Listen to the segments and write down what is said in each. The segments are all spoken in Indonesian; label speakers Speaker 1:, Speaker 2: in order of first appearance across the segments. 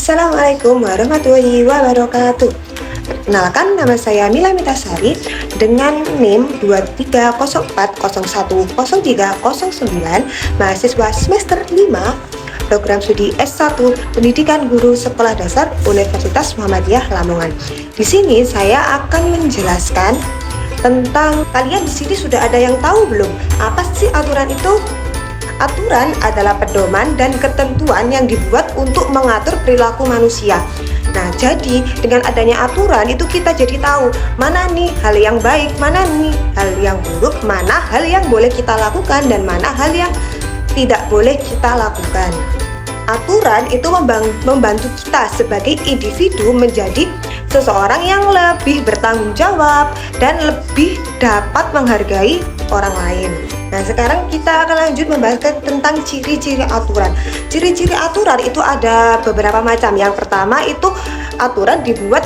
Speaker 1: Assalamualaikum warahmatullahi wabarakatuh. Perkenalkan, nama saya Mila Mitasari dengan NIM 2304010309, mahasiswa semester 5, program studi S1 Pendidikan Guru Sekolah Dasar Universitas Muhammadiyah Lamongan. Di sini saya akan menjelaskan tentang, kalian di sini sudah ada yang tahu belum apa sih aturan itu? Aturan adalah pedoman dan ketentuan yang dibuat untuk mengatur perilaku manusia. Nah, jadi dengan adanya aturan itu kita jadi tahu mana nih hal yang baik, mana nih hal yang buruk, mana hal yang boleh kita lakukan dan mana hal yang tidak boleh kita lakukan. Aturan itu membantu kita sebagai individu menjadi seseorang yang lebih bertanggung jawab dan lebih dapat menghargai orang lain. Nah, sekarang kita akan lanjut membahas tentang ciri-ciri aturan. Ciri-ciri aturan itu ada beberapa macam. Yang pertama itu aturan dibuat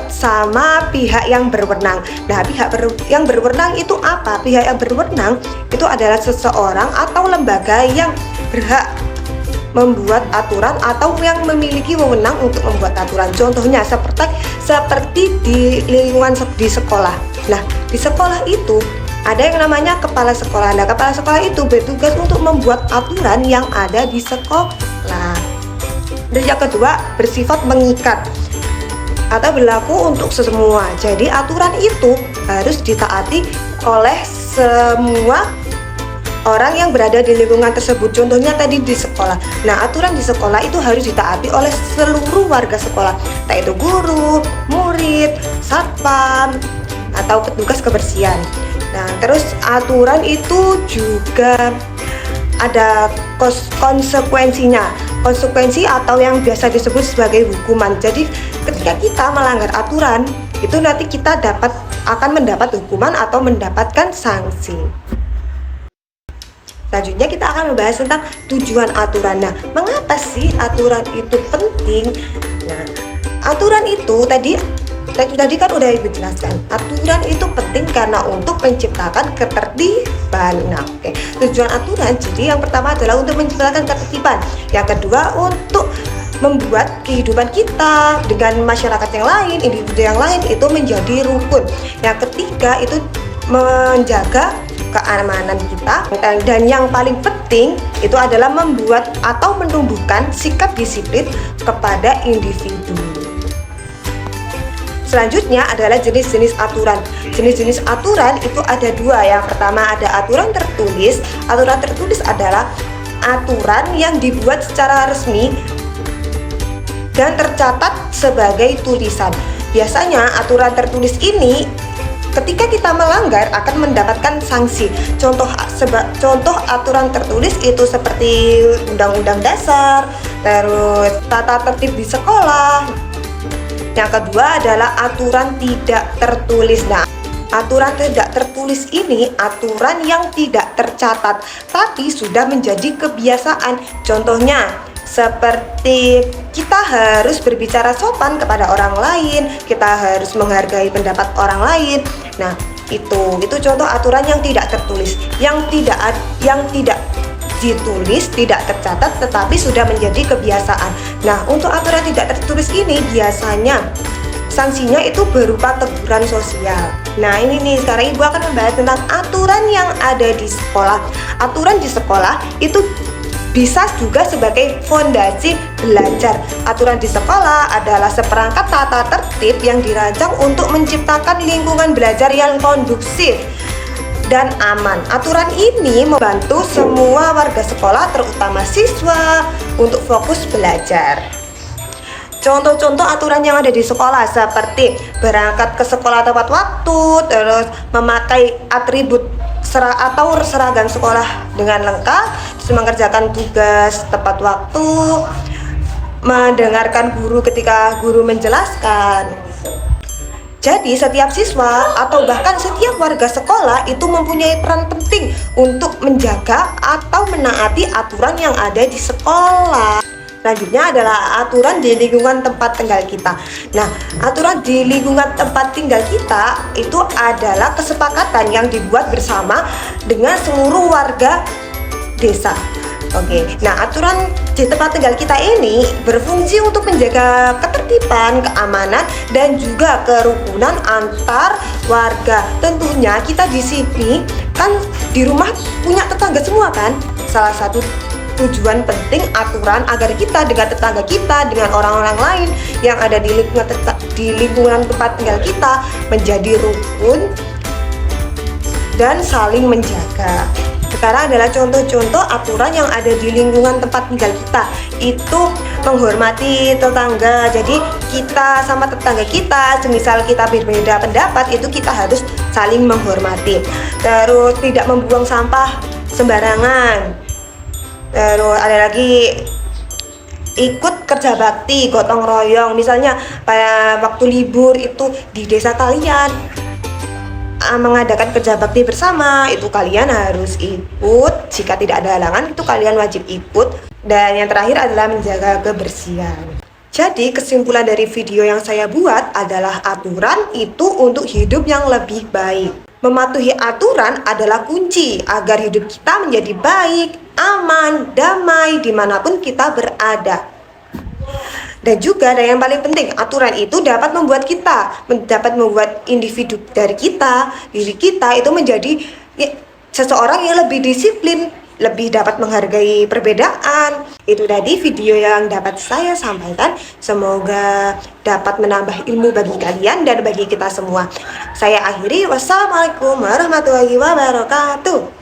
Speaker 1: sama pihak yang berwenang. Nah, yang berwenang itu apa? Pihak yang berwenang itu adalah seseorang atau lembaga yang berhak membuat aturan atau yang memiliki wewenang untuk membuat aturan. Contohnya seperti di lingkungan di sekolah. Nah, di sekolah itu ada yang namanya kepala sekolah. Nah, kepala sekolah itu bertugas untuk membuat aturan yang ada di sekolah. Dan yang kedua, bersifat mengikat atau berlaku untuk semua. Jadi aturan itu harus ditaati oleh semua orang yang berada di lingkungan tersebut. Contohnya tadi di sekolah. Nah, aturan di sekolah itu harus ditaati oleh seluruh warga sekolah, yaitu guru, murid, satpam, atau petugas kebersihan. Nah, terus aturan itu juga ada konsekuensinya. Konsekuensi atau yang biasa disebut sebagai hukuman. Jadi ketika kita melanggar aturan, itu nanti kita akan mendapat hukuman atau mendapatkan sanksi. Selanjutnya kita akan membahas tentang tujuan aturan. Nah, mengapa sih aturan itu penting? Nah, aturan itu tadi kan udah ibu jelaskan. Aturan itu penting karena untuk menciptakan ketertiban. Nah, tujuan aturan jadi yang pertama adalah untuk menciptakan ketertiban. Yang kedua untuk membuat kehidupan kita dengan masyarakat yang lain, individu yang lain itu menjadi rukun. Yang ketiga itu menjaga keamanan kita, dan yang paling penting itu adalah membuat atau menumbuhkan sikap disiplin kepada individu. Selanjutnya adalah jenis-jenis aturan. Jenis-jenis aturan itu ada dua. Yang pertama ada aturan tertulis. Aturan tertulis adalah aturan yang dibuat secara resmi dan tercatat sebagai tulisan. Biasanya aturan tertulis ini ketika kita melanggar akan mendapatkan sanksi. Contoh aturan tertulis itu seperti Undang-Undang Dasar, terus tata tertib di sekolah. Yang kedua adalah aturan tidak tertulis. Nah, aturan tidak tertulis ini aturan yang tidak tercatat tapi sudah menjadi kebiasaan. Contohnya seperti kita harus berbicara sopan kepada orang lain, kita harus menghargai pendapat orang lain. Nah, itu contoh aturan yang tidak tertulis, yang tidak ditulis, tidak tercatat tetapi sudah menjadi kebiasaan. Nah, untuk aturan tidak tertulis ini biasanya sanksinya itu berupa teguran sosial. Nah, ini nih sekarang ibu akan membahas tentang aturan yang ada di sekolah. Aturan di sekolah itu bisa juga sebagai fondasi belajar. Aturan di sekolah adalah seperangkat tata tertib yang dirancang untuk menciptakan lingkungan belajar yang kondusif dan aman. Aturan ini membantu semua warga sekolah, terutama siswa, untuk fokus belajar. Contoh-contoh aturan yang ada di sekolah seperti berangkat ke sekolah tepat waktu, terus memakai atribut atau seragam sekolah dengan lengkap, terus mengerjakan tugas tepat waktu, mendengarkan guru ketika guru menjelaskan. Jadi setiap siswa atau bahkan setiap warga sekolah itu mempunyai peran penting untuk menjaga atau menaati aturan yang ada di sekolah. Selanjutnya adalah aturan di lingkungan tempat tinggal kita. Nah, aturan di lingkungan tempat tinggal kita itu adalah kesepakatan yang dibuat bersama dengan seluruh warga desa. Oke, nah aturan di tempat tinggal kita ini berfungsi untuk menjaga ketertiban, keamanan, dan juga kerukunan antar warga. Tentunya kita di sini kan di rumah punya tetangga semua kan. Salah satu tujuan penting aturan agar kita dengan tetangga kita, dengan orang-orang lain yang ada di lingkungan tempat tinggal kita menjadi rukun dan saling menjaga. Sekarang adalah contoh-contoh aturan yang ada di lingkungan tempat tinggal kita. Itu menghormati tetangga. Jadi kita sama tetangga kita, semisal kita berbeda pendapat, itu kita harus saling menghormati. Terus tidak membuang sampah sembarangan. Terus ada lagi ikut kerja bakti, gotong royong. Misalnya pada waktu libur itu di desa kalian mengadakan kerja bakti bersama, itu kalian harus ikut. Jika tidak ada halangan, itu kalian wajib ikut. Dan yang terakhir adalah menjaga kebersihan. Jadi kesimpulan dari video yang saya buat adalah aturan itu untuk hidup yang lebih baik. Mematuhi aturan adalah kunci agar hidup kita menjadi baik, aman, damai dimanapun kita berada. Dan juga yang paling penting, aturan itu dapat membuat individu dari kita, diri kita itu menjadi seseorang yang lebih disiplin, lebih dapat menghargai perbedaan. Itu tadi video yang dapat saya sampaikan. Semoga dapat menambah ilmu bagi kalian dan bagi kita semua. Saya akhiri, wassalamualaikum warahmatullahi wabarakatuh.